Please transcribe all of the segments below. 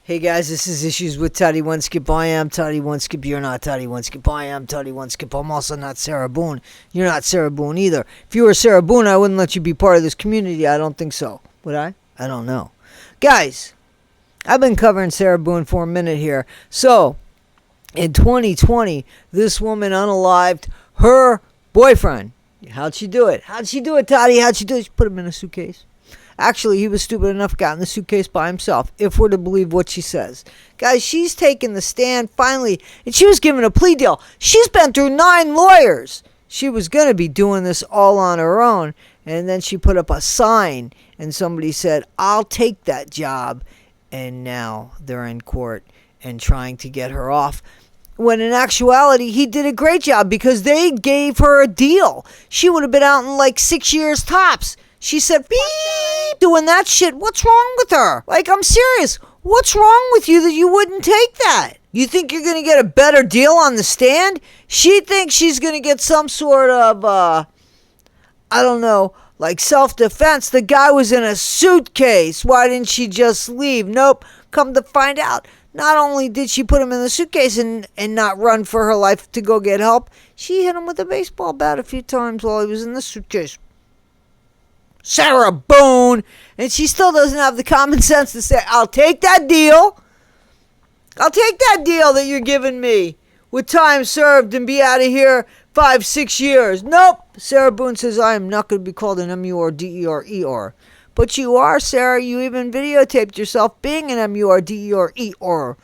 Hey guys, this is Issues with Toddy One Skip. I am Toddy One Skip. You're not Toddy One Skip. I am Toddy One Skip. I'm also not Sarahboone. You're not Sarahboone either. If you were Sarahboone, I wouldn't let you be part of this community. I don't think so. Would I? I don't know. Guys, I've been covering Sarahboone for a minute here. So, in 2020, this woman unalived her boyfriend. How'd she do it? How'd she do it, Toddy? How'd she do it? She put him in a suitcase. Actually, he was stupid enough, got in the suitcase by himself, if we're to believe what she says. Guys, she's taken the stand finally, and she was given a plea deal. She's been through 9 lawyers. She was going to be doing this all on her own, and then she put up a sign, and somebody said, I'll take that job. And now they're in court and trying to get her off. When in actuality, he did a great job because they gave her a deal. She would have been out in like 6 years tops. She said, beep, doing that shit. What's wrong with her? Like, I'm serious. What's wrong with you that you wouldn't take that? You think you're going to get a better deal on the stand? She thinks she's going to get some sort of, I don't know, like self-defense. The guy was in a suitcase. Why didn't she just leave? Nope. Come to find out, not only did she put him in the suitcase and not run for her life to go get help, she hit him with a baseball bat a few times while he was in the suitcase. Sarahboone, and she still doesn't have the common sense to say, I'll take that deal. I'll take that deal that you're giving me with time served and be out of here 5-6 years. Nope. Sarahboone says, I am not going to be called an M-U-R-D-E-R-E-R. But you are, Sarah. You even videotaped yourself being an M-U-R-D-E-R-E-R.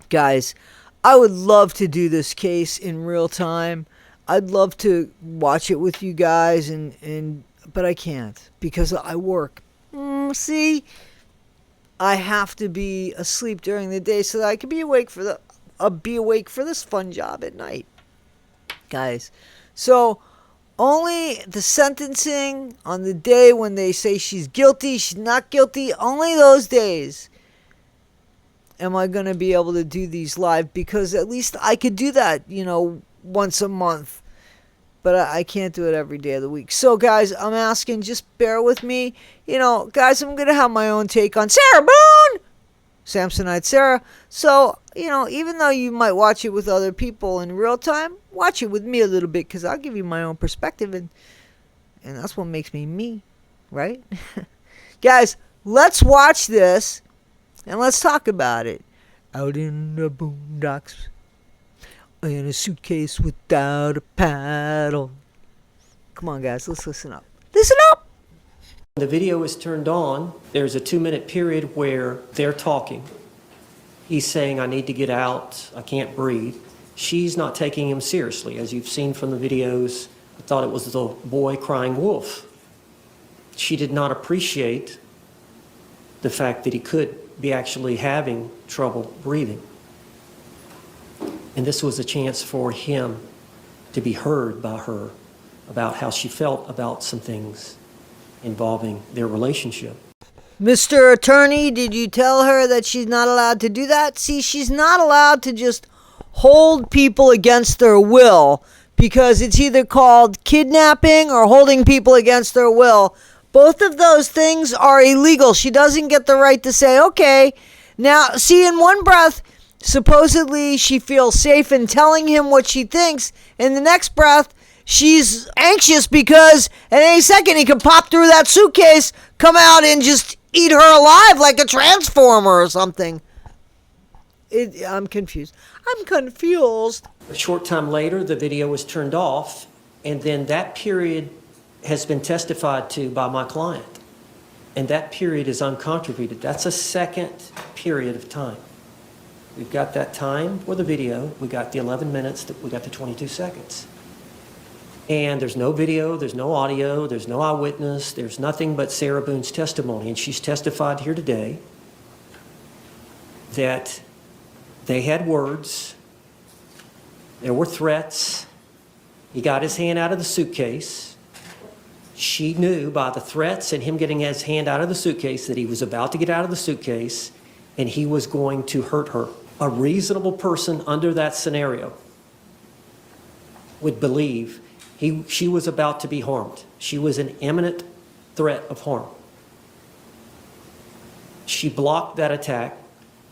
Guys, I would love to do this case in real time. I'd love to watch it with you guys but I can't because I work. See, I have to be asleep during the day so that I can be awake for this fun job at night, guys. So only the sentencing on the day when they say she's guilty, she's not guilty. Only those days am I going to be able to do these live because at least I could do that, once a month. But I can't do it every day of the week. So, guys, I'm asking, just bear with me. Guys, I'm going to have my own take on Sarahboone! Samsonite Sarah. So, even though you might watch it with other people in real time, watch it with me a little bit because I'll give you my own perspective. And that's what makes me me, right? Guys, let's watch this and let's talk about it. Out in the boondocks. In a suitcase without a paddle. Come on, guys, let's listen up. Listen up! When the video is turned on, there's a 2-minute period where they're talking. He's saying, I need to get out, I can't breathe. She's not taking him seriously. As you've seen from the videos, I thought it was the boy crying wolf. She did not appreciate the fact that he could be actually having trouble breathing. And this was a chance for him to be heard by her about how she felt about some things involving their relationship. Mr. Attorney, did you tell her that she's not allowed to do that? See, she's not allowed to just hold people against their will because it's either called kidnapping or holding people against their will. Both of those things are illegal. She doesn't get the right to say, okay, now, see, in one breath, supposedly she feels safe in telling him what she thinks. In the next breath, she's anxious because at any second he could pop through that suitcase, come out and just eat her alive like a transformer or something. I'm confused. A short time later, the video was turned off, and then that period has been testified to by my client. And that period is uncontroverted. That's a second period of time. We've got that time for the video. We got the 11 minutes. We got the 22 seconds. And there's no video. There's no audio. There's no eyewitness. There's nothing but Sarahboone's testimony. And she's testified here today that they had words. There were threats. He got his hand out of the suitcase. She knew by the threats and him getting his hand out of the suitcase that he was about to get out of the suitcase and he was going to hurt her. A reasonable person under that scenario would believe she was about to be harmed. She was an imminent threat of harm. She blocked that attack.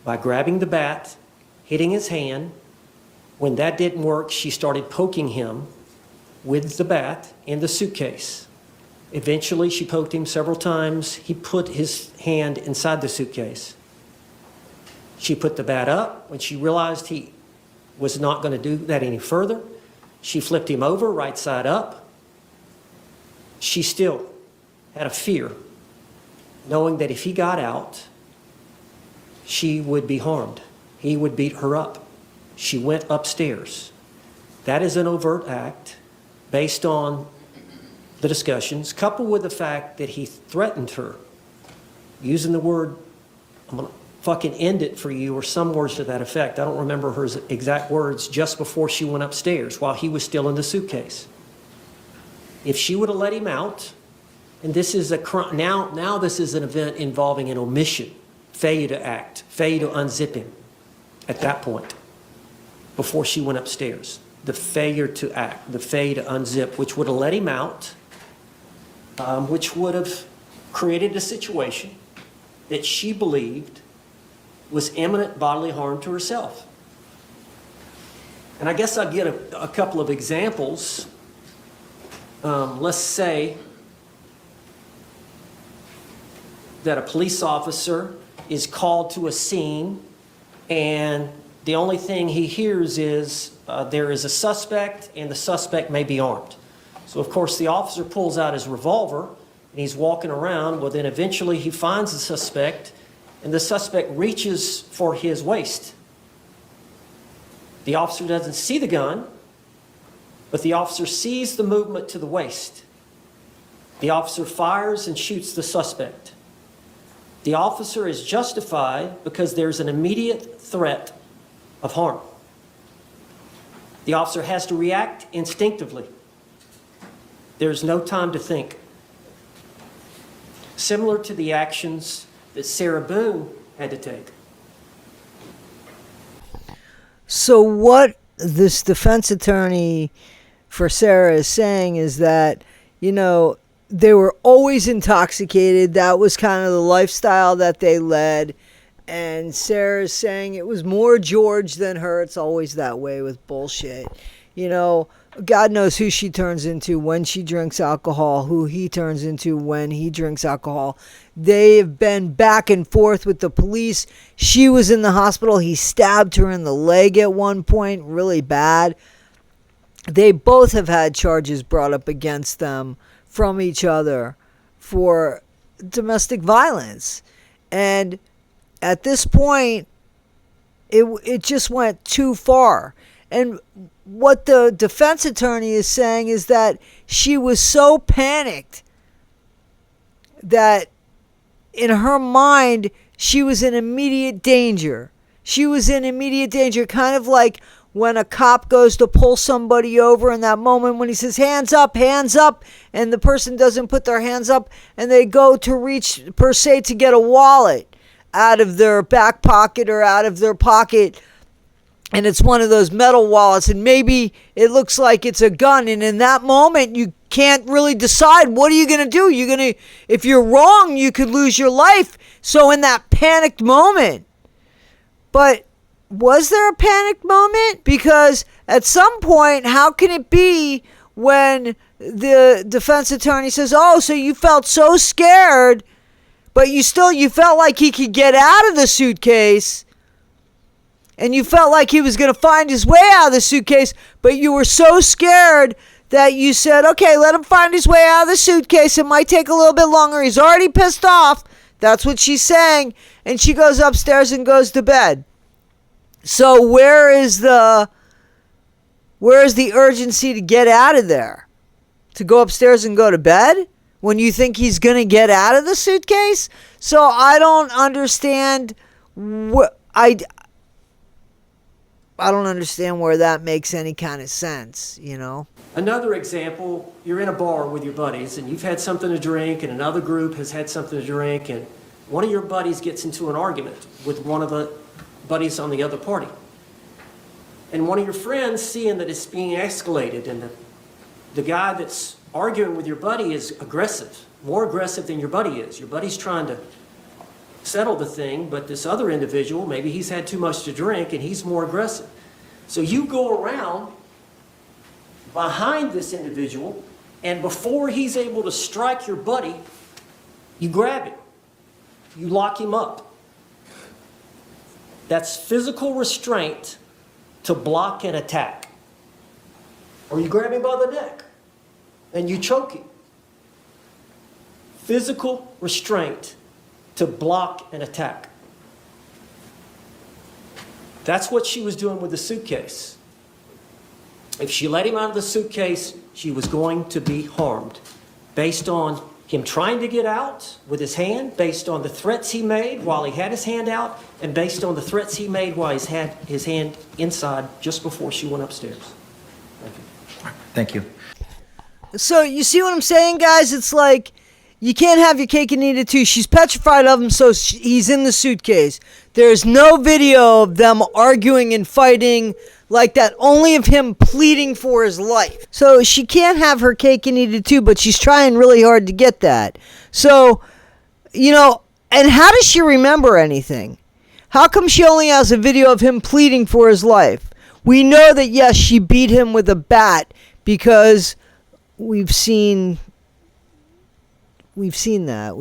by grabbing the bat, hitting his hand. When that didn't work, she started poking him with the bat in the suitcase. Eventually, she poked him several times. He put his hand inside the suitcase. She put the bat up. When she realized he was not going to do that any further, she flipped him over right side up. She still had a fear, knowing that if he got out, she would be harmed. He would beat her up. She went upstairs. That is an overt act based on the discussions, coupled with the fact that he threatened her, using the word, "I'm going to fucking end it for you," or some words to that effect. I don't remember her exact words, just before she went upstairs while he was still in the suitcase. If she would have let him out, and this is a crime, now this is an event involving an omission, failure to act, failure to unzip him at that point, before she went upstairs. The failure to act, the failure to unzip, which would have let him out, which would have created a situation that she believed was imminent bodily harm to herself. And I guess I'll get a couple of examples. Let's say that a police officer is called to a scene and the only thing he hears is there is a suspect and the suspect may be armed. So of course the officer pulls out his revolver and he's walking around. Well, then eventually he finds the suspect and the suspect reaches for his waist. The officer doesn't see the gun, but the officer sees the movement to the waist. The officer fires and shoots the suspect. The officer is justified because there's an immediate threat of harm. The officer has to react instinctively. There's no time to think. Similar to the actions that Sarahboone had to take. So what this defense attorney for Sarah is saying is that, they were always intoxicated. That was kind of the lifestyle that they led. And Sarah's saying it was more George than her. It's always that way with bullshit. God knows who she turns into when she drinks alcohol, who he turns into when he drinks alcohol. They have been back and forth with the police. She was in the hospital. He stabbed her in the leg at one point, really bad. They both have had charges brought up against them from each other for domestic violence. And at this point, it just went too far. And what the defense attorney is saying is that she was so panicked that in her mind, she was in immediate danger. She was in immediate danger, kind of like when a cop goes to pull somebody over in that moment when he says, hands up, and the person doesn't put their hands up, and they go to reach, per se, to get a wallet out of their back pocket or out of their pocket, and it's one of those metal wallets, and maybe it looks like it's a gun, and in that moment, you can't really decide, what are you going to do? If you're wrong, you could lose your life. So in that panicked moment, but was there a panicked moment? Because at some point, how can it be when the defense attorney says, oh, so you felt so scared, but you felt like he could get out of the suitcase, and you felt like he was going to find his way out of the suitcase, but you were so scared that you said, okay, let him find his way out of the suitcase. It might take a little bit longer. He's already pissed off. That's what she's saying. And she goes upstairs and goes to bed. So where is the urgency to get out of there? To go upstairs and go to bed when you think he's going to get out of the suitcase? So I don't understand I don't understand where that makes any kind of sense, Another example, you're in a bar with your buddies and you've had something to drink and another group has had something to drink and one of your buddies gets into an argument with one of the buddies on the other party. And one of your friends, seeing that it's being escalated and the guy that's arguing with your buddy is aggressive, more aggressive than your buddy is. Your buddy's trying to settle the thing, but this other individual, maybe he's had too much to drink and he's more aggressive. So you go around behind this individual, and before he's able to strike your buddy, you grab him. You lock him up. That's physical restraint to block an attack. Or you grab him by the neck and you choke him. Physical restraint to block an attack. That's what she was doing with the suitcase. If she let him out of the suitcase, she was going to be harmed based on him trying to get out with his hand, based on the threats he made while he had his hand out, and based on the threats he made while he had his hand inside just before she went upstairs. Thank you. Thank you. So you see what I'm saying, guys? It's like you can't have your cake and eat it too. She's petrified of him, so he's in the suitcase. There's no video of them arguing and fighting like that, only of him pleading for his life. So she can't have her cake and eat it too, but she's trying really hard to get that. So, you know, and how does she remember anything? How come she only has a video of him pleading for his life? We know that, yes, she beat him with a bat because we've seen that.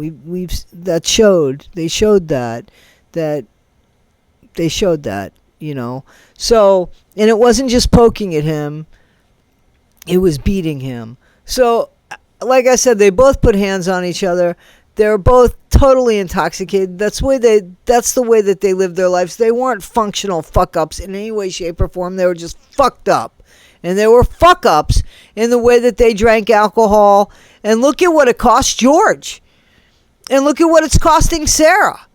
They showed that, you know. So, and it wasn't just poking at him, it was beating him. So, like I said, they both put hands on each other. They're both totally intoxicated. That's the way that they lived their lives. They weren't functional fuck-ups in any way, shape, or form. They were just fucked up. And they were fuck-ups in the way that they drank alcohol. And look at what it cost George. And look at what it's costing Sarah.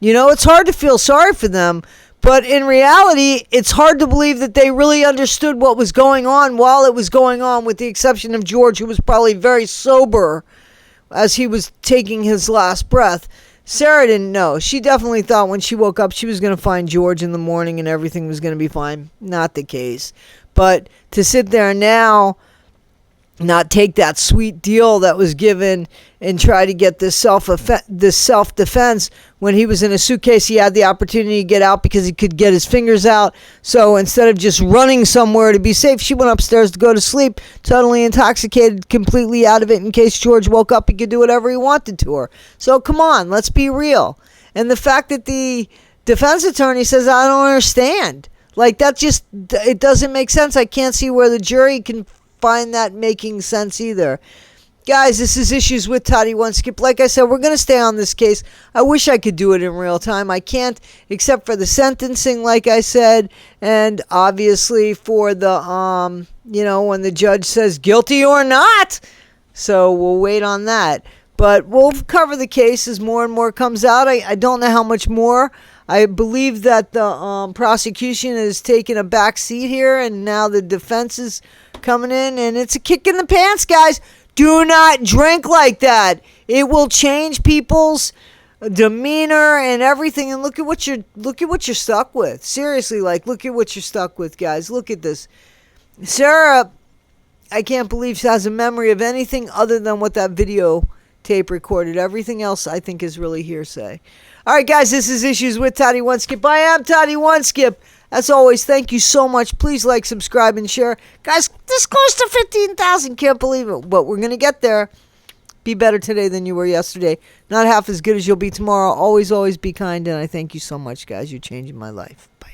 You know, it's hard to feel sorry for them. But in reality, it's hard to believe that they really understood what was going on while it was going on, with the exception of George, who was probably very sober as he was taking his last breath. Sarah didn't know. She definitely thought when she woke up she was going to find George in the morning and everything was going to be fine. Not the case. But to sit there now, not take that sweet deal that was given and try to get this self-defense when he was in a suitcase, he had the opportunity to get out because he could get his fingers out. So instead of just running somewhere to be safe, she went upstairs to go to sleep, totally intoxicated, completely out of it. In case George woke up, he could do whatever he wanted to her. So come on, let's be real. And the fact that the defense attorney says, I don't understand. Like, that just, it doesn't make sense. I can't see where the jury can find that making sense either. Guys, this is Issues with Toddy One Skip. Like I said, we're going to stay on this case. I wish I could do it in real time. I can't, except for the sentencing, like I said, and obviously for the, when the judge says guilty or not. So we'll wait on that. But we'll cover the case as more and more comes out. I don't know how much more. I believe that the prosecution has taken a back seat here, and now the defense is coming in, and it's a kick in the pants, guys. Do not drink like that. It will change people's demeanor and everything. And look at what you're stuck with. Seriously, look at what you're stuck with, guys. Look at this. Sarah, I can't believe she has a memory of anything other than what that video tape recorded. Everything else, I think, is really hearsay. All right, guys, this is Issues with Toddy One Skip. I am Toddy One Skip. As always, thank you so much. Please like, subscribe, and share. Guys, this close to 15,000. Can't believe it. But we're going to get there. Be better today than you were yesterday. Not half as good as you'll be tomorrow. Always, always be kind. And I thank you so much, guys. You're changing my life. Bye.